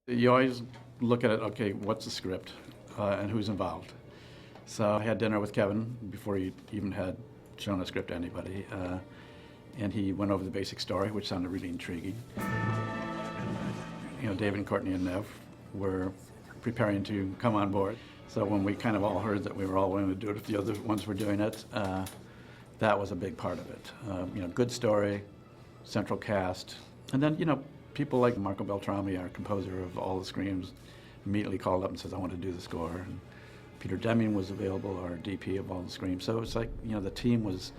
You always look at it, okay, what's the script and who's involved? So I had dinner with Kevin before he even had shown a script to anybody, and he went over the basic story, which sounded really intriguing. You know, David and Courtney and Nev were preparing to come on board. So when we kind of all heard that we were all willing to do it if the other ones were doing it, that was a big part of it. You know, good story, central cast, and then, you know, people like Marco Beltrami, our composer of all the Screams, immediately called up and says, I want to do the score. And Peter Deming was available, our DP of all the Screams. So it's like, you know, the team was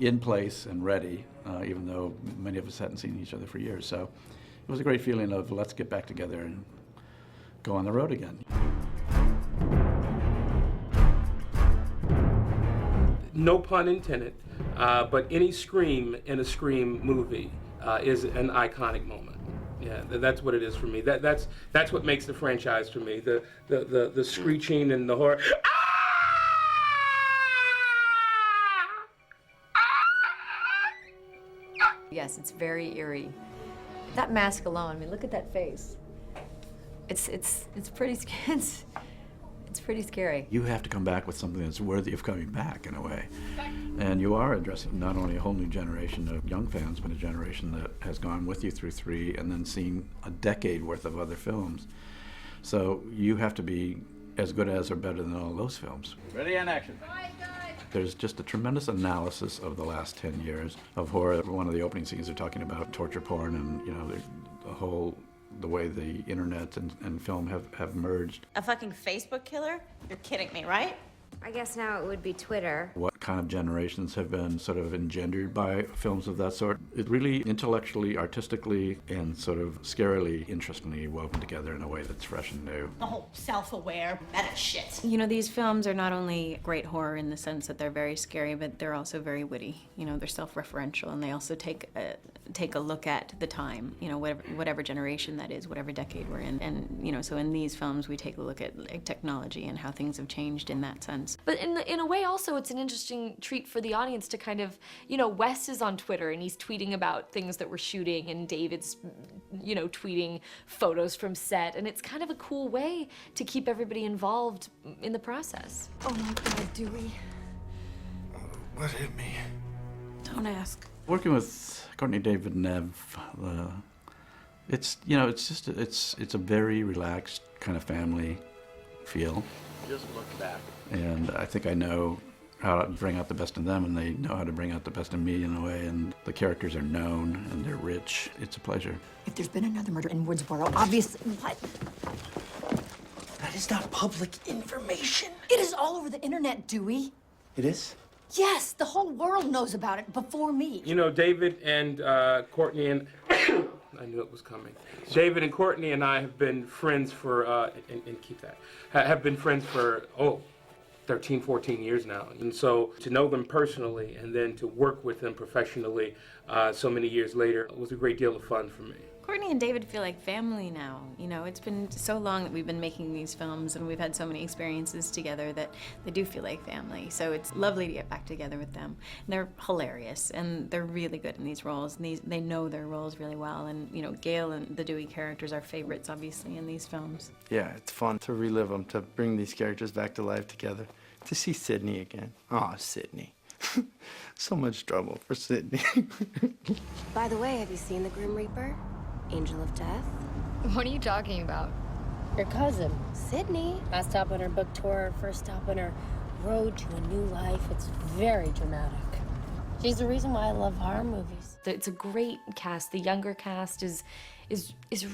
in place and ready, even though many of us hadn't seen each other for years. So it was a great feeling of let's get back together and go on the road again. No pun intended, but any Scream in a Scream movie is an iconic moment. Yeah, that's what it is for me. That's what makes the franchise for me. The screeching and the horror. Yes, it's very eerie. That mask alone, I mean, look at that face. It's pretty scary. You have to come back with something that's worthy of coming back, in a way. And you are addressing not only a whole new generation of young fans, but a generation that has gone with you through 3 and then seen a decade worth of other films. So you have to be as good as or better than all those films. Ready and action. There's just a tremendous analysis of the last 10 years of horror. One of the opening scenes are talking about torture porn and, you know, the way the internet and film have merged. A fucking Facebook killer? You're kidding me, right? I guess now it would be Twitter. What kind of generations have been sort of engendered by films of that sort? It really intellectually, artistically, and sort of scarily, interestingly woven together in a way that's fresh and new. The whole self-aware meta shit. You know, these films are not only great horror in the sense that they're very scary, but they're also very witty. You know, they're self-referential, and they also take a look at the time, you know, whatever generation that is, whatever decade we're in. And, you know, so in these films, we take a look at like, technology and how things have changed in that sense. But in a way also it's an interesting treat for the audience to kind of, you know, Wes is on Twitter and he's tweeting about things that we're shooting and David's, you know, tweeting photos from set, and it's kind of a cool way to keep everybody involved in the process. Oh my God, Dewey. What hit me? Don't ask. Working with Courtney, David, Nev, it's, you know, it's a very relaxed kind of family feel. Just look back. And I think I know how to bring out the best in them, and they know how to bring out the best in me in a way, and the characters are known and they're rich. It's a pleasure. If there's been another murder in Woodsboro, obviously, what? That is not public information. It is all over the internet, Dewey. It is? Yes, the whole world knows about it before me. You know, David and Courtney and I knew it was coming. David and Courtney and I have been friends for and keep that. Have been friends for 13, 14 years now. And so to know them personally and then to work with them professionally so many years later was a great deal of fun for me. Courtney and David feel like family now. You know, it's been so long that we've been making these films and we've had so many experiences together that they do feel like family. So it's lovely to get back together with them. And they're hilarious and they're really good in these roles. And they know their roles really well. And, you know, Gail and the Dewey characters are favorites, obviously, in these films. Yeah, it's fun to relive them, to bring these characters back to life together. To see Sydney again. Aw, Sydney. So much trouble for Sydney. By the way, have you seen the Grim Reaper? Angel of Death? What are you talking about? Her cousin, Sydney. last stop on her book tour, first stop on her road to a new life. It's very dramatic. She's the reason why I love horror movies. It's a great cast. The younger cast is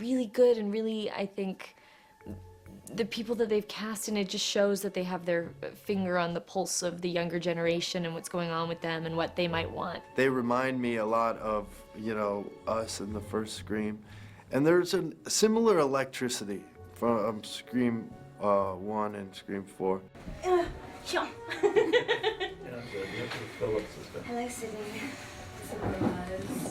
really good, and really, I think, the people that they've cast, and it just shows that they have their finger on the pulse of the younger generation and what's going on with them and what they might want. They remind me a lot of, you know, us in the first Scream. And there's a similar electricity from Scream 1 and Scream 4. Jump. I like Sydney.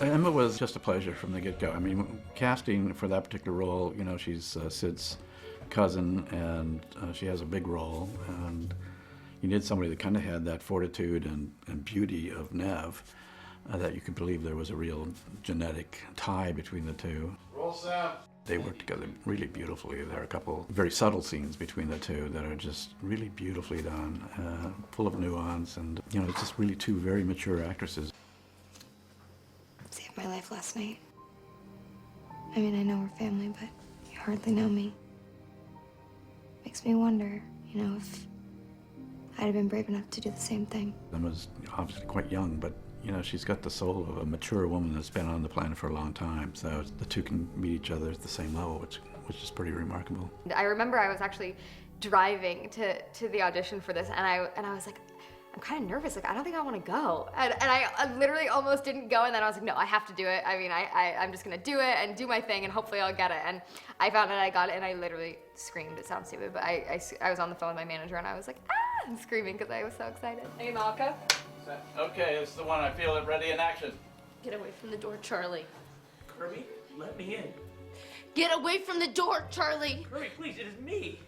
Emma was just a pleasure from the get-go. I mean, casting for that particular role, you know, she's Sid's cousin, and she has a big role, and you need somebody that kind of had that fortitude and beauty of Nev, that you could believe there was a real genetic tie between the two. Roll sound. they work together really beautifully. There are a couple very subtle scenes between the two that are just really beautifully done, full of nuance, and it's just really two very mature actresses. Saved my life last night. I mean, I know we're family, but you hardly know me. Makes me wonder, if I'd have been brave enough to do the same thing. Emma's obviously quite young, but she's got the soul of a mature woman that's been on the planet for a long time. So the two can meet each other at the same level, which is pretty remarkable. I remember I was actually driving to the audition for this, and I was like, I'm kind of nervous. Like, I don't think I want to go. And I literally almost didn't go, and then I was like, no, I have to do it. I mean, I'm just gonna do it and do my thing, and hopefully I'll get it. And I found out I got it, and I literally screamed. It sounds stupid, but I was on the phone with my manager, and I was like, ah, and screaming because I was so excited. Hey, Malka. Okay, it's the one. I feel it. Ready in action. Get away from the door, Charlie. Kirby, let me in. Get away from the door, Charlie. Kirby, please, it is me.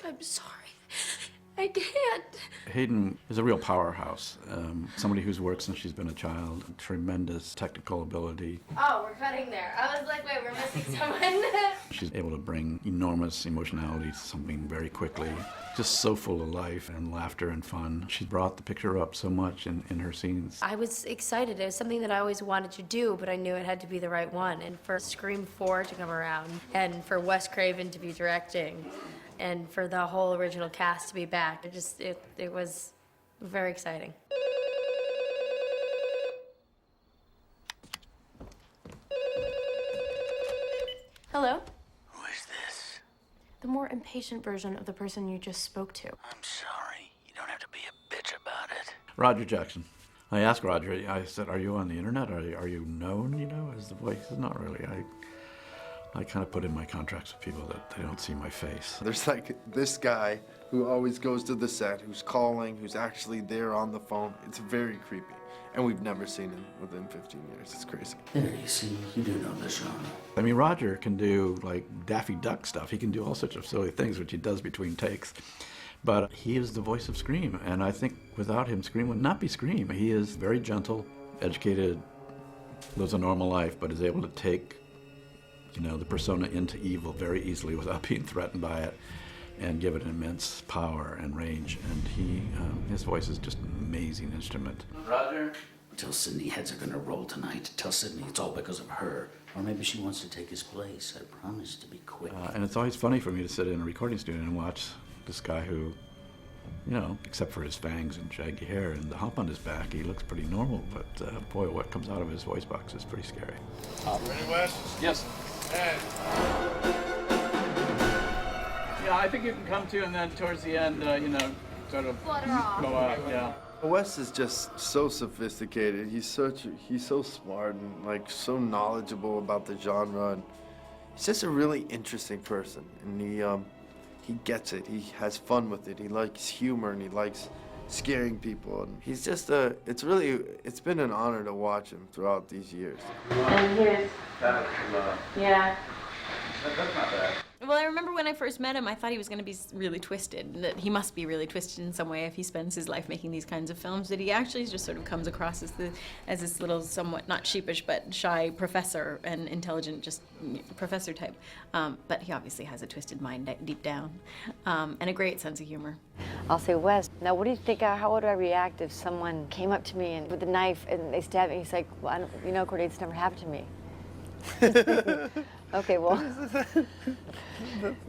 I'm sorry. I can't. Hayden is a real powerhouse. Somebody who's worked since she's been a child. Tremendous technical ability. Oh, we're cutting there. I was like, wait, we're missing someone. She's able to bring enormous emotionality to something very quickly. Just so full of life and laughter and fun. She brought the picture up so much in her scenes. I was excited. It was something that I always wanted to do, but I knew it had to be the right one. And for Scream 4 to come around, and for Wes Craven to be directing, and for the whole original cast to be back, it was very exciting. Hello? Who is this? The more impatient version of the person you just spoke to. I'm sorry. You don't have to be a bitch about it. Roger Jackson. I asked Roger, I said, are you on the internet? Are you known, as the voice? He said, not really. I kind of put in my contracts with people that they don't see my face. There's like this guy who always goes to the set, who's calling, who's actually there on the phone. It's very creepy. And we've never seen him within 15 years. It's crazy. There, you see, you do know the genre. I mean, Roger can do like Daffy Duck stuff. He can do all sorts of silly things, which he does between takes. But he is the voice of Scream, and I think without him, Scream would not be Scream. He is very gentle, educated, lives a normal life, but is able to take the persona into evil very easily without being threatened by it, and give it immense power and range. And his voice is just an amazing instrument. Roger? Tell Sydney heads are gonna roll tonight. Tell Sydney it's all because of her. Or maybe she wants to take his place. I promise to be quick. And it's always funny for me to sit in a recording studio and watch this guy who, except for his fangs and shaggy hair and the hump on his back, he looks pretty normal. But boy, what comes out of his voice box is pretty scary. Ready, Wes? Yes. And Yeah, I think you can come to, and then towards the end, sort of Flutter off. go out. Yeah. Wes is just so sophisticated. He's so smart and like so knowledgeable about the genre, and he's just a really interesting person. And he gets it. He has fun with it. He likes humor and he likes scaring people. And he's just it's been an honor to watch him throughout these years. And here's, That's yeah. not bad. Well, I remember when I first met him, I thought he was going to be really twisted, that he must be really twisted in some way if he spends his life making these kinds of films, that he actually just sort of comes across as this little, somewhat, not sheepish, but shy professor and intelligent, just professor type. But he obviously has a twisted mind deep down, and a great sense of humor. I'll say, Wes, now what do you think, how would I react if someone came up to me and with a knife and they stabbed me? He's like, well, Courtney, it's never happened to me. Okay, well,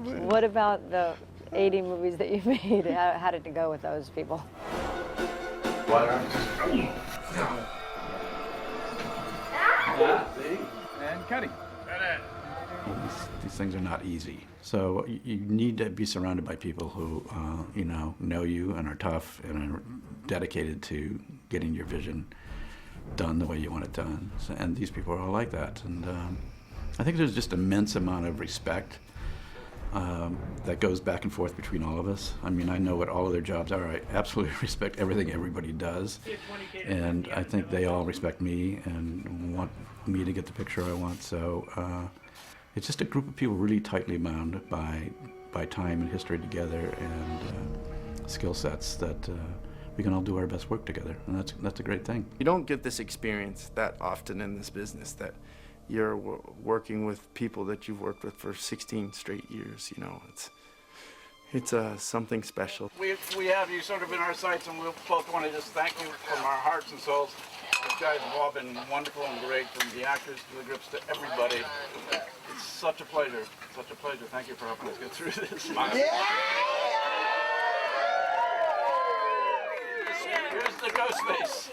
what about the 80 movies that you made? How did it go with those people? See? And cutting. These things are not easy. So you need to be surrounded by people who, know you and are tough and are dedicated to getting your vision done the way you want it done. And these people are all like that. And I think there's just immense amount of respect that goes back and forth between all of us. I mean, I know what all of their jobs are. I absolutely respect everything everybody does. And I think they all respect me and want me to get the picture I want. So it's just a group of people really tightly bound by time and history together and skill sets that we can all do our best work together. And that's a great thing. You don't get this experience that often in this business, that you're working with people that you've worked with for 16 straight years. You know, it's something special. We have you sort of in our sights, and we both want to just thank you from our hearts and souls. You guys have all been wonderful and great, from the actors to the groups to everybody. It's such a pleasure. Such a pleasure. Thank you for helping us get through this. Here's the ghost face.